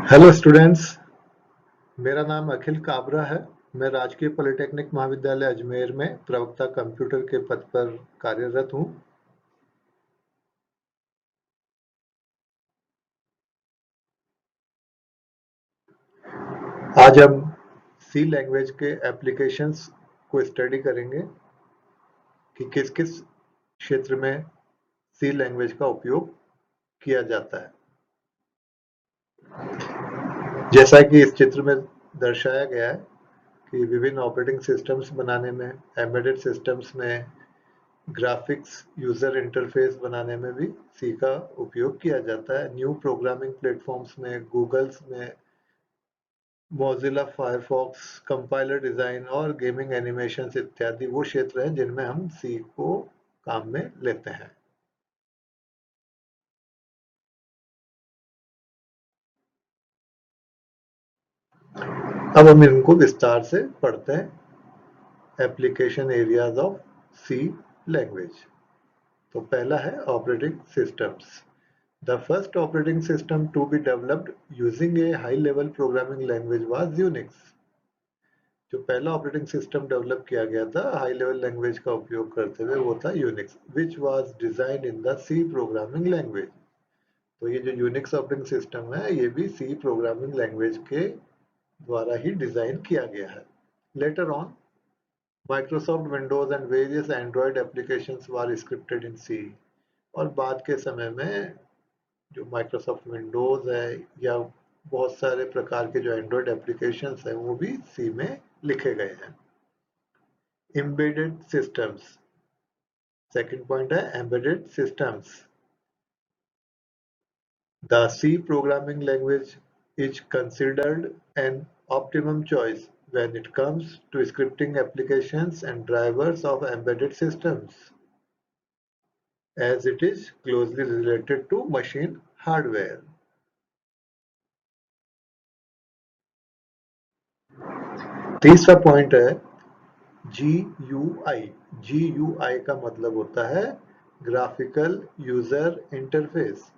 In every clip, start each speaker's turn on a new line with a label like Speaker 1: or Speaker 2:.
Speaker 1: Hello students. मेरा नाम अखिल काबरा है। मैं राजकीय पॉलिटेक्निक महाविद्यालय अजमेर में प्रवक्ता कंप्यूटर के पद पर कार्यरत हूं। आज हम सी लैंग्वेज के एप्लीकेशंस को स्टडी करेंगे कि किस किस क्षेत्र में सी लैंग्वेज का उपयोग किया जाता है। जैसा कि इस चित्र में दर्शाया गया है कि विभिन्न ऑपरेटिंग सिस्टम्स बनाने में, एम्बेडेड सिस्टम्स में, ग्राफिक्स यूजर इंटरफेस बनाने में भी सी का उपयोग किया जाता है। न्यू प्रोग्रामिंग प्लेटफॉर्म्स में, गूगल्स में, मोजिला फायरफॉक्स, कंपाइलर डिजाइन और गेमिंग एनिमेशंस इत्यादि वो क्षेत्र हैं जिनमें हम सी को काम में लेते हैं। अब हम इनको विस्तार से पढ़ते हैं। Application areas of C language. तो पहला है operating systems. The first operating system to be developed using a high-level programming language was Unix. जो पहला ऑपरेटिंग सिस्टम डेवलप किया गया था हाई लेवल लैंग्वेज का उपयोग करते हुए वो था Unix, which was designed in the C programming language. तो ये जो यूनिक्स ऑपरेटिंग सिस्टम है ये भी सी प्रोग्रामिंग लैंग्वेज के द्वारा ही डिजाइन किया गया है। Letter on Microsoft Windows and various Android applications were scripted in C. और बाद के समय में जो माइक्रोसॉफ्ट विंडोज है या बहुत सारे प्रकार के जो एंड्रॉयड एप्लीकेशंस हैं वो भी सी में लिखे गए हैं। एम्बेडेड सिस्टम्स, सेकंड पॉइंट है embedded systems. The C programming language is considered an optimum choice when it comes to scripting applications and drivers of embedded systems, as it is closely related to machine hardware. तीसरा point है GUI। GUI का मतलब होता है graphical user interface.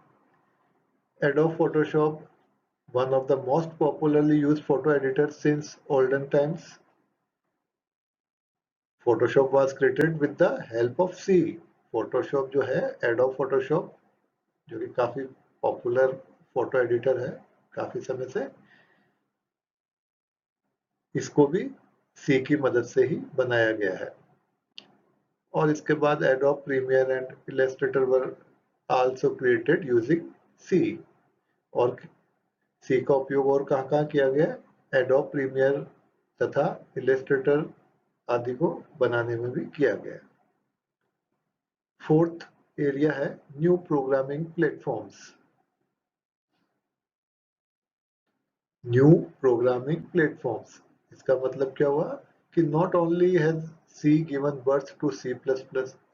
Speaker 1: Adobe Photoshop, one of the most popularly used photo editors since olden times. Photoshop was created with the help of C. Photoshop जो है Adobe Photoshop जो कि काफी पॉपुलर फोटो एडिटर है काफी समय से, इसको भी सी की मदद से ही बनाया गया है। और इसके बाद Adobe Premiere and Illustrator were also created using C। और सी का उपयोग और कहाँ किया गया है? Adobe Premiere तथा Illustrator आदि को बनाने में भी किया गया। फोर्थ एरिया है new programming platforms. New programming platforms, इसका मतलब क्या हुआ कि not only has C given birth to C++,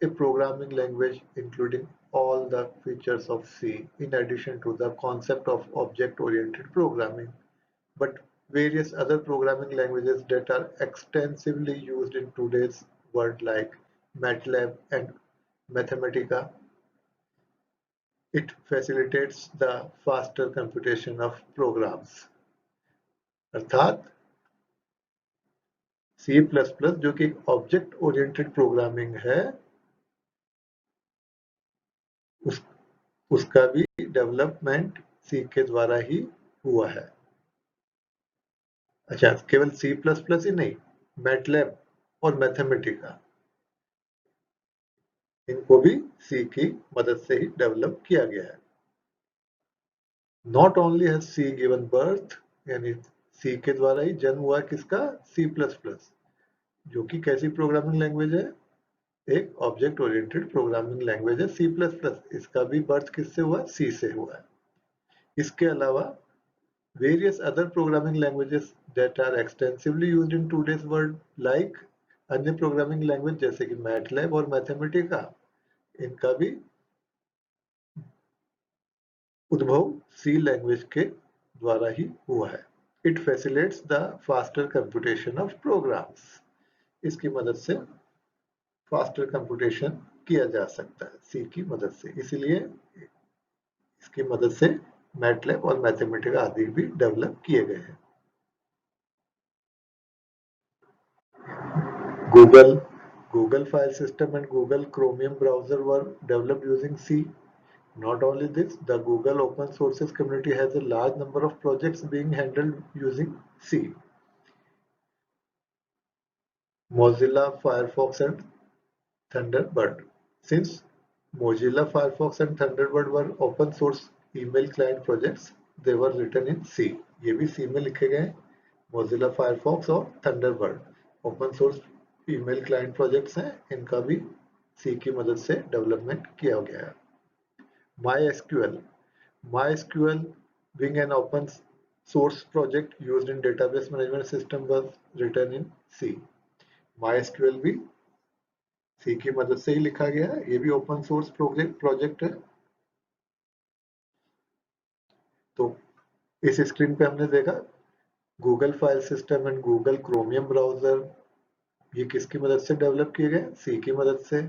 Speaker 1: a programming language including all the features of C, in addition to the concept of object-oriented programming, but various other programming languages that are extensively used in today's world like MATLAB and Mathematica. It facilitates the faster computation of programs. अर्थात C++ जो कि object oriented programming है उसका भी development सी के द्वारा ही हुआ है। अच्छा, केवल C++ ही नहीं, मैटलैब और मैथमेटिका इनको भी सी की मदद से ही डेवलप किया गया है। Not only has C given birth, यानी सी के द्वारा ही जन्म हुआ किसका? C++, जो कि कैसी प्रोग्रामिंग लैंग्वेज है? एक ऑब्जेक्ट ओरिएंटेड प्रोग्रामिंग लैंग्वेज है C++। इसका भी बर्थ किससे हुआ? सी से हुआ है। इसके अलावा various other programming languages that are extensively used in today's world like अन्य प्रोग्रामिंग लैंग्वेज जैसे कि मैटलैब और मैथमेटिका, इनका भी उद्भव सी लैंग्वेज के द्वारा ही हुआ है। It facilitates the faster computation of programs. इसकी मदद से फास्टर कंप्यूटेशन किया जा सकता है सी की मदद से, इसलिए इसकी मदद से मैटलैब और मैथमेटिका आदि भी डेवलप किए गए हैं। Google file system and Google Chromium browser were developed using C. Not only this, the Google open sources community has a large number of projects being handled using C. Mozilla Firefox and Thunderbird. Since Mozilla Firefox and Thunderbird were open source email client projects, they were written in C. ये भी C में लिखे गए हैं। Mozilla Firefox और Thunderbird open source email client projects हैं, इनका भी C की मदद से डेवलपमेंट किया गया है। MySQL being an open source project used in database management system was written in C. MySQL भी C की मदद से ही लिखा गया है, ये भी ओपन सोर्स प्रोजेक्ट है। तो इस स्क्रीन पे हमने देखा Google file system and Google chromium browser, ये किसकी मदद से डेवलप किए गए? C की मदद से।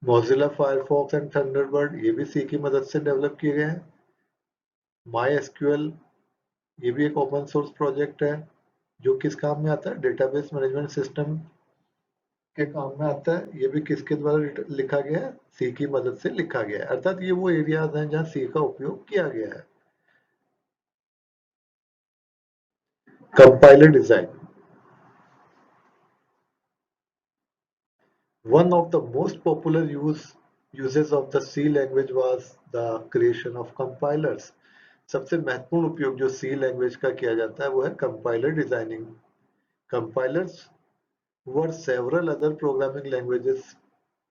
Speaker 1: मोजिला फायरफॉक्स एंड थंडरबर्ड, ये भी C की मदद से डेवलप किए गए हैं। MySQL, ये भी एक ओपन सोर्स प्रोजेक्ट है जो किस काम में आता है? डेटाबेस मैनेजमेंट सिस्टम के काम में आता है। ये भी किसके द्वारा लिखा गया है? C की मदद से लिखा गया है। अर्थात ये वो एरियाज हैं जहां C का उपयोग किया गया है। Compiler design, one of the most popular uses of the C language was the creation of compilers. सबसे महत्वपूर्ण उपयोग जो C लैंग्वेज का किया जाता है वो है compiler designing. Compilers were several other programming languages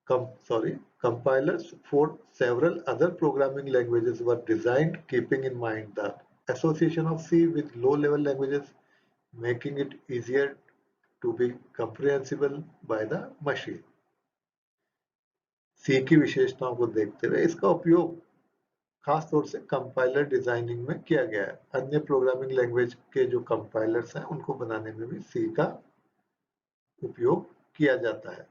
Speaker 1: compilers for several other programming languages were designed keeping in mind the association of C with low-level languages, making it easier to be comprehensible by the machine. C की विशेषताओं को देखते हुए इसका उपयोग खास तौर से कंपाइलर डिजाइनिंग में किया गया है। अन्य प्रोग्रामिंग लैंग्वेज के जो कंपाइलर्स हैं उनको बनाने में भी C का उपयोग किया जाता है।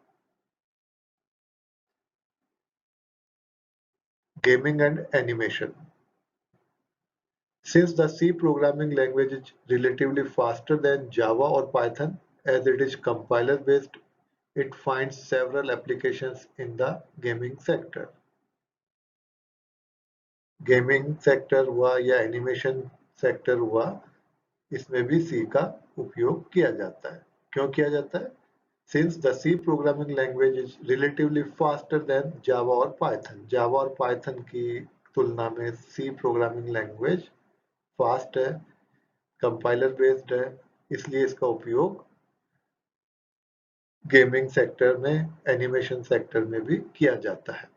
Speaker 1: Gaming and animation. Since the C programming language is relatively faster than Java or Python, as it is compiler based, it finds several applications in the gaming sector. Gaming sector हुआ या animation sector हुआ, इसमें भी C का उपयोग किया जाता है। क्यों किया जाता है? Since the C programming language is relatively faster than Java और Python, Java और Python की तुलना में C programming language फास्ट है, कंपाइलर बेस्ड है, इसलिए इसका उपयोग गेमिंग सेक्टर में, एनिमेशन सेक्टर में भी किया जाता है।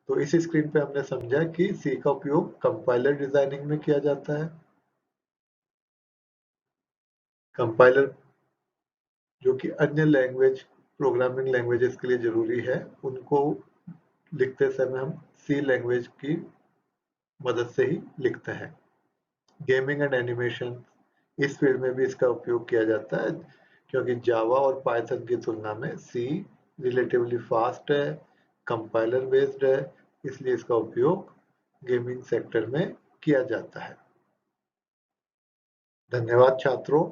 Speaker 1: तो इस स्क्रीन पे हमने समझा कि C का उपयोग कंपाइलर डिजाइनिंग में किया जाता है। कंपाइलर जो कि अन्य लैंग्वेज, प्रोग्रामिंग लैंग्वेजेस के लिए जरूरी है, उनको लिखते समय हम C लैंग्वेज की मदद से ही लिखते हैं। गेमिंग एंड एनिमेशन, इस फील्ड में भी इसका उपयोग किया जाता है क्योंकि जावा और पाइथन की तुलना में C रिलेटिवली फास्ट है, कंपाइलर बेस्ड है, इसलिए इसका उपयोग गेमिंग सेक्टर में किया जाता है। धन्यवाद छात्रों।